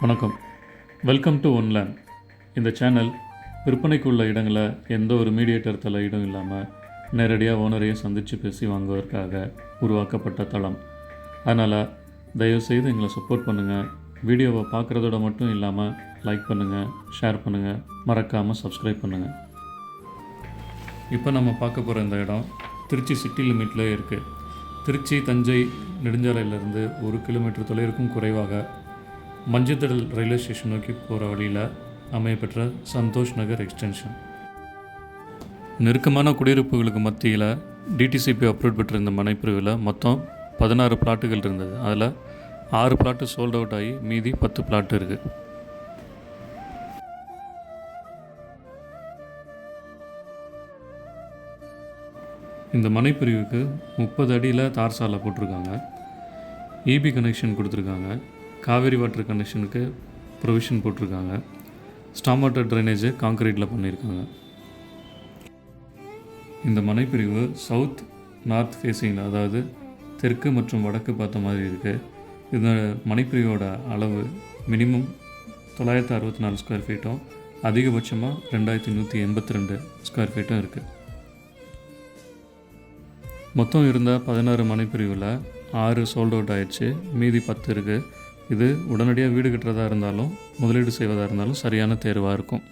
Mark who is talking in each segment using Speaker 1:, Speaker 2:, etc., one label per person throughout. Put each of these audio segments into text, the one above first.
Speaker 1: வணக்கம். Welcome to ஒன்லேண்ட். இந்த சேனல் விற்பனைக்கு உள்ள இடங்களை எந்த ஒரு மீடியேட்டர் தலையீடும் இல்லாமல் நேரடியாக ஓனரையே சந்தித்து பேசி வாங்குவதற்காக உருவாக்கப்பட்ட தளம். அதனால் தயவுசெய்து எங்களை சப்போர்ட் பண்ணுங்கள். வீடியோவை பார்க்குறதோட மட்டும் இல்லாமல் லைக் பண்ணுங்கள், ஷேர் பண்ணுங்கள், மறக்காமல் சப்ஸ்கிரைப் பண்ணுங்கள். இப்போ நம்ம பார்க்க போகிற இந்த இடம் திருச்சி சிட்டி லிமிட்லேயே இருக்குது. திருச்சி தஞ்சை நெடுஞ்சாலையிலேருந்து 1 கிலோமீட்டர் தொலைவிற்கும் குறைவாக மஞ்சத்திடல் ரயில்வே ஸ்டேஷன் நோக்கி போகிற வழியில் அமையப்பெற்ற சந்தோஷ் நகர் எக்ஸ்டென்ஷன். நெருக்கமான குடியிருப்புகளுக்கு மத்தியில் டிடிசிபி அப்ரூவ் பெற்ற இந்த மனைப்பிரிவில் மொத்தம் 16 பிளாட்டுகள் இருந்தது. அதில் 6 பிளாட்டு சோல்ட் அவுட் ஆகி மீதி 10 பிளாட்டு இருக்குது. இந்த மனைப்பிரிவுக்கு 30 அடியில் தார் சாலை போட்டிருக்காங்க. இபி கனெக்ஷன் கொடுத்துருக்காங்க. காவேரி வாட்டர் கனெக்ஷனுக்கு ப்ரொவிஷன் போட்டிருக்காங்க. ஸ்டாம் வாட்டர் ட்ரைனேஜை கான்க்ரீட்டில் பண்ணியிருக்காங்க. இந்த மனைப்பிரிவு சவுத் நார்த் ஃபேஸிங்கில், அதாவது தெற்கு மற்றும் வடக்கு பார்த்த மாதிரி இருக்குது. இந்த மனைப்பிரிவோட அளவு மினிமம் 964 ஸ்கொயர் ஃபீட்டும் அதிகபட்சமாக 2182 ஸ்கொயர் ஃபீட்டும் இருக்குது. மொத்தம் இருந்த 16 மனைப்பிரிவில் 6 சோல்ட் அவுட் ஆயிடுச்சு, மீதி 10 இருக்குது. இது உடனடியாக வீடு கட்டுறதா இருந்தாலும் முதலீடு செய்வதாக இருந்தாலும் சரியான தேர்வாக இருக்கும்.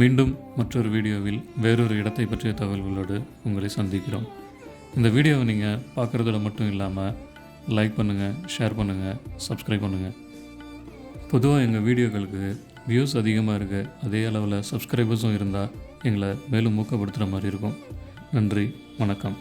Speaker 1: மீண்டும் மற்றொரு வீடியோவில் வேறொரு இடத்தை பற்றிய தகவல்களோடு உங்களை சந்திக்கிறோம். இந்த வீடியோவை நீங்கள் பார்க்குறதோட மட்டும் இல்லாமல் லைக் பண்ணுங்கள், ஷேர் பண்ணுங்கள், சப்ஸ்கிரைப் பண்ணுங்கள். பொதுவாக எங்கள் வீடியோக்களுக்கு வியூஸ் அதிகமாக இருக்குது, அதே அளவில் சப்ஸ்கிரைபர்ஸும் இருந்தால் எங்களை மேலும் ஊக்கப்படுத்துகிற மாதிரி இருக்கும். நன்றி, வணக்கம்.